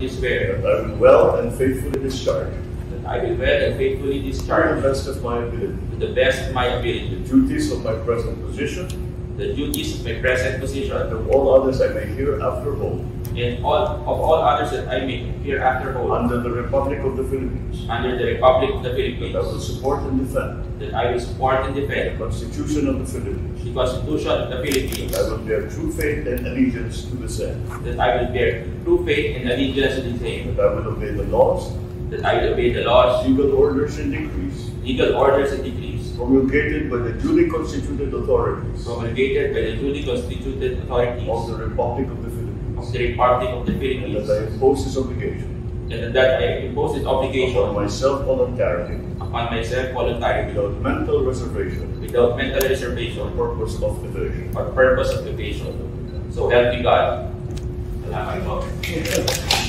swear that I will well and faithfully discharge that I will well and faithfully to the discharge best of my ability to the best of my ability the duties of my present position the duties of my present position and of all others I may hereafter hold and all others that I may hereafter hold under the Republic of the Philippines, under the Republic of the that I will Philippines, support and defend that I will support and the defend Constitution of the Philippines, the Constitution of the Philippines, that I will bear true faith and allegiance to the same, that I will bear true faith and allegiance to the same, that I will obey the laws, that I will obey the laws, legal orders and decrees legal orders and decrees promulgated by the duly constituted authorities promulgated by the duly constituted authorities of the Republic of the of Philippines, the Republic of the and Philippines, that I impose this obligation and that I impose this obligation upon myself voluntarily, upon myself voluntarily, without mental reservation without mental reservation or purpose of evasion. or purpose of evasion. So help me God. Salamat po.